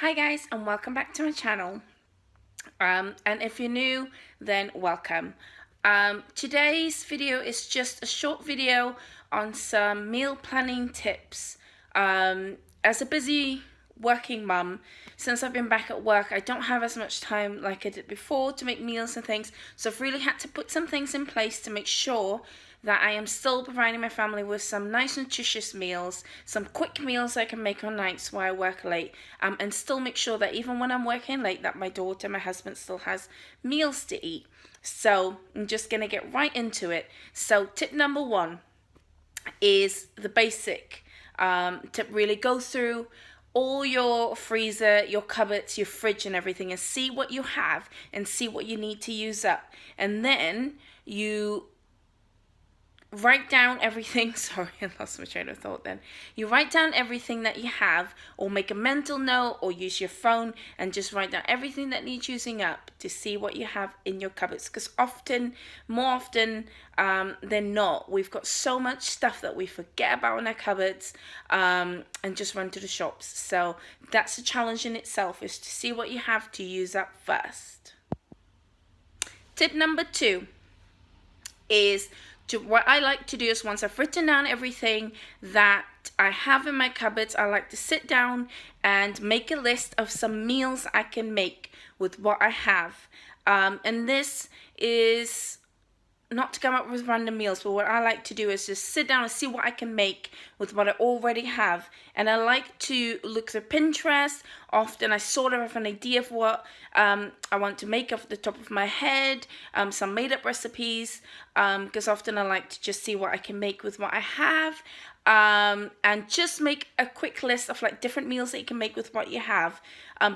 Hi guys, and welcome back to my channel. And if you're new, then welcome. Today's video is just a short video on some meal planning tips. As a busy working mum, since I've been back at work, I don't have as much time like I did before to make meals and things. So I've really had to put some things in place to make sure that I am still providing my family with some nice nutritious meals, some quick meals I can make on nights while I work late, and still make sure that even when I'm working late that my daughter, my husband still has meals to eat. So I'm just going to get right into it. So tip number one is the basic tip. Really go through all your freezer, your cupboards, your fridge and everything, and see what you have and see what you need to use up. And then you write down everything. Sorry, I lost my train of thought then. You write down everything that you have, or make a mental note, or use your phone and just write down everything that needs using up to see what you have in your cupboards. Because more often than not, we've got so much stuff that we forget about in our cupboards and just run to the shops. So that's a challenge in itself, is to see what you have to use up first. Tip number two is what I like to do is, once I've written down everything that I have in my cupboards, I like to sit down and make a list of some meals I can make with what I have. And this is not to come up with random meals, but what I like to do is just sit down and see what I can make with what I already have. And I like to look through Pinterest. Often I sort of have an idea of what I want to make off the top of my head, some made up recipes, because often I like to just see what I can make with what I have, and just make a quick list of like different meals that you can make with what you have,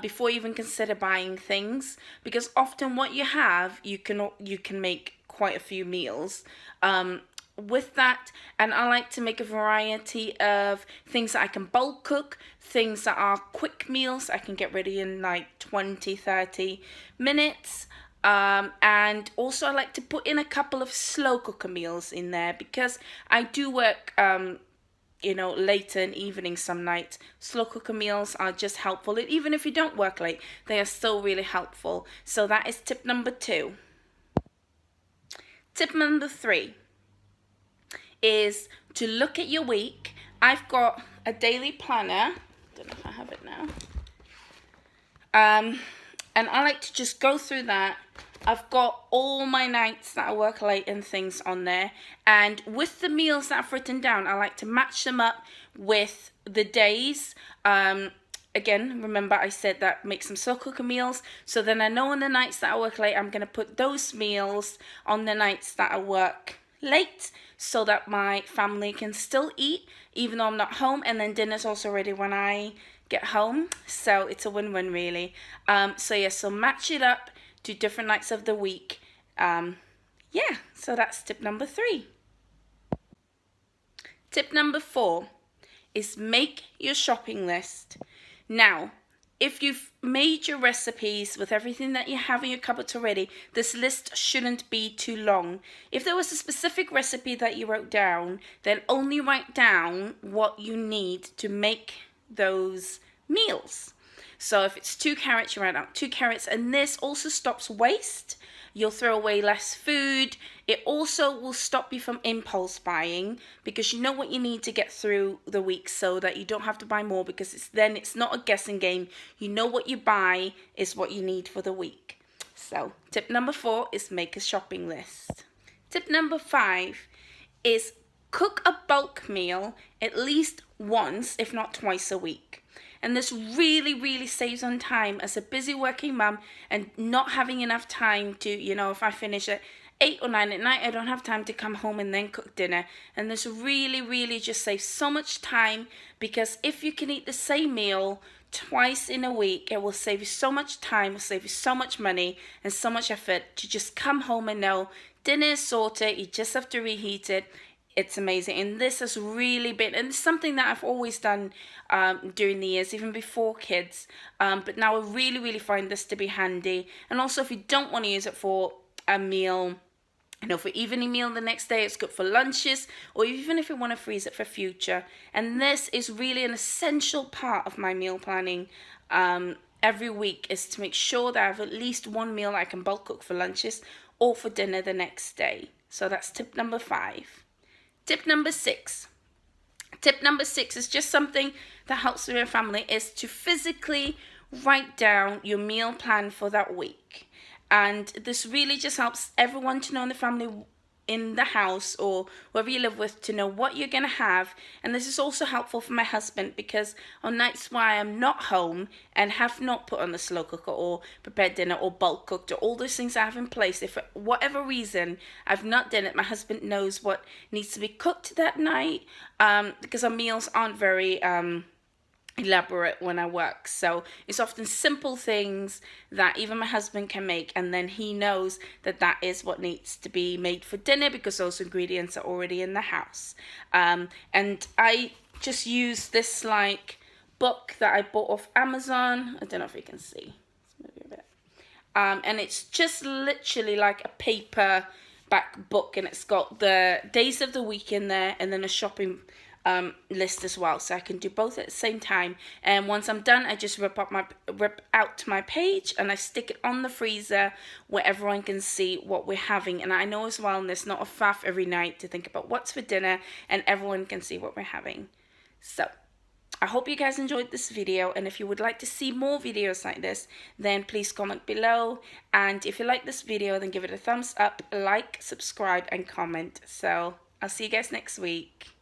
before you even consider buying things, because often what you have, you can make quite a few meals with that. And I like to make a variety of things that I can bulk cook, things that are quick meals I can get ready in like 20-30 minutes, and also I like to put in a couple of slow cooker meals in there, because I do work later in evening some nights. Slow cooker meals are just helpful, and even if you don't work late, they are still really helpful. So that is tip number two. Tip number three is to look at your week. I've got a daily planner. Don't know if I have it now. And I like to just go through that. I've got all my nights that I work late and things on there. And with the meals that I've written down, I like to match them up with the days. Again, remember I said that make some slow cooker meals. So then I know on the nights that I work late, I'm going to put those meals on the nights that I work late, so that my family can still eat even though I'm not home. And then dinner's also ready when I get home. So it's a win-win really. So match it up to different nights of the week. So that's tip number three. Tip number four is make your shopping list. Now, if you've made your recipes with everything that you have in your cupboards already, this list shouldn't be too long. If there was a specific recipe that you wrote down, then only write down what you need to make those meals. So if it's 2 carrots, you write out 2 carrots, and this also stops waste. You'll throw away less food. It also will stop you from impulse buying, because you know what you need to get through the week, so that you don't have to buy more, because it's not a guessing game. You know what you buy is what you need for the week. So tip number 4 is make a shopping list. Tip number 5 is cook a bulk meal at least once, if not twice a week. And this really, really saves on time as a busy working mum, and not having enough time to, if I finish at 8 or 9 at night, I don't have time to come home and then cook dinner. And this really, really just saves so much time, because if you can eat the same meal twice in a week, it will save you so much time, will save you so much money and so much effort to just come home and know dinner is sorted, you just have to reheat it. It's amazing. And this has really been, and it's something that I've always done during the years, even before kids, but now I really, really find this to be handy. And also, if you don't want to use it for a meal, for evening meal the next day, it's good for lunches, or even if you want to freeze it for future. And this is really an essential part of my meal planning every week is to make sure that I have at least one meal I can bulk cook for lunches or for dinner the next day. So that's tip number 5. Tip number 6. Tip number 6 is just something that helps with your family, is to physically write down your meal plan for that week. And this really just helps everyone to know in the family, in the house or whoever you live with, to know what you're going to have. And this is also helpful for my husband, because on nights where I'm not home and have not put on the slow cooker or prepared dinner or bulk cooked or all those things I have in place, if for whatever reason I've not done it, my husband knows what needs to be cooked that night, because our meals aren't very elaborate when I work. So it's often simple things that even my husband can make, and then he knows that that is what needs to be made for dinner because those ingredients are already in the house. And I just use this like book that I bought off Amazon. I don't know if you can see. Maybe a bit. And it's just literally like a paperback book, and it's got the days of the week in there and then a shopping list as well, so I can do both at the same time. And once I'm done, I just rip out my page and I stick it on the freezer where everyone can see what we're having. And I know as well, and there's not a faff every night to think about what's for dinner, and everyone can see what we're having. So I hope you guys enjoyed this video, and if you would like to see more videos like this, then please comment below. And if you like this video, then give it a thumbs up, like, subscribe and comment. So I'll see you guys next week.